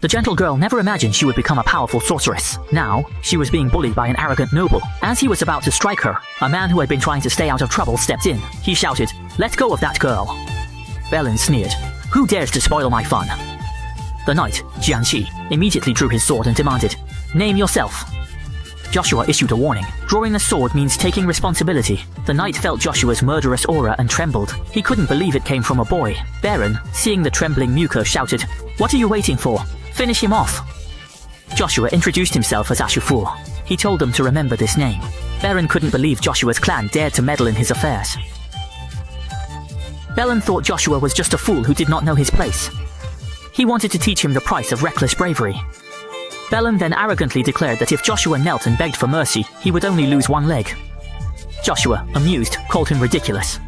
The gentle girl never imagined she would become a powerful sorceress. Now, she was being bullied by an arrogant noble. As he was about to strike her, a man who had been trying to stay out of trouble stepped in. He shouted, "Let go of that girl." Belen sneered, "Who dares to spoil my fun?" The knight, Jianqi, immediately drew his sword and demanded, "Name yourself." Joshua issued a warning. Drawing a sword means taking responsibility. The knight felt Joshua's murderous aura and trembled. He couldn't believe it came from a boy. Baron, seeing the trembling Muko, shouted, "What are you waiting for? Finish him off." Joshua introduced himself as Ashufur. He told them to remember this name. Baron couldn't believe Joshua's clan dared to meddle in his affairs. Belen thought Joshua was just a fool who did not know his place. He wanted to teach him the price of reckless bravery. Belen then arrogantly declared that if Joshua knelt and begged for mercy, he would only lose one leg. Joshua, amused, called him ridiculous.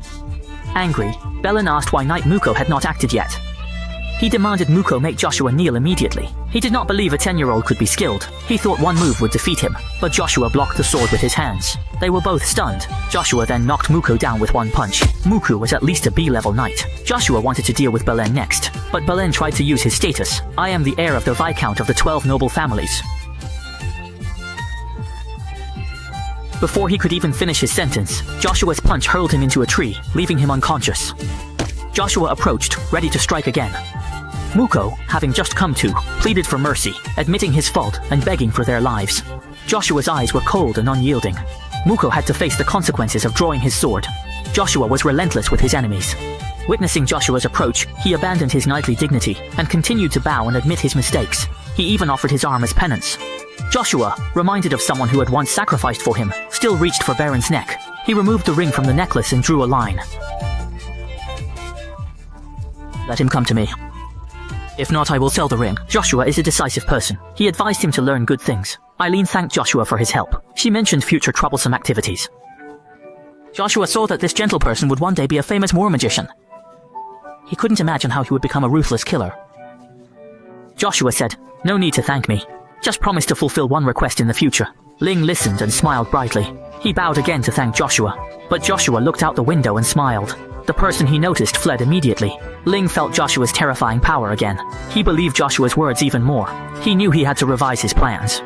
Angry, Belen asked why Knight Muko had not acted yet. He demanded Muko make Joshua kneel immediately. He did not believe a 10-year-old could be skilled. He thought one move would defeat him, but Joshua blocked the sword with his hands. They were both stunned. Joshua then knocked Muko down with one punch. Muko was at least a B-level knight. Joshua wanted to deal with Belen next, but Belen tried to use his status. "I am the heir of the Viscount of the 12 noble families." Before he could even finish his sentence, Joshua's punch hurled him into a tree, leaving him unconscious. Joshua approached, ready to strike again. Muko, having just come to, pleaded for mercy, admitting his fault and begging for their lives. Joshua's eyes were cold and unyielding. Muko had to face the consequences of drawing his sword. Joshua was relentless with his enemies. Witnessing Joshua's approach, he abandoned his knightly dignity and continued to bow and admit his mistakes. He even offered his arm as penance. Joshua, reminded of someone who had once sacrificed for him, still reached for Baron's neck. He removed the ring from the necklace and drew a line. "Let him come to me. If not, I will sell the ring." Joshua is a decisive person. He advised him to learn good things. Eileen thanked Joshua for his help. She mentioned future troublesome activities. Joshua saw that this gentle person would one day be a famous war magician. He couldn't imagine how he would become a ruthless killer. Joshua said, "No need to thank me. Just promise to fulfill one request in the future." Ling listened and smiled brightly. He bowed again to thank Joshua, but Joshua looked out the window and smiled. The person he noticed fled immediately. Ling felt Joshua's terrifying power again. He believed Joshua's words even more. He knew he had to revise his plans.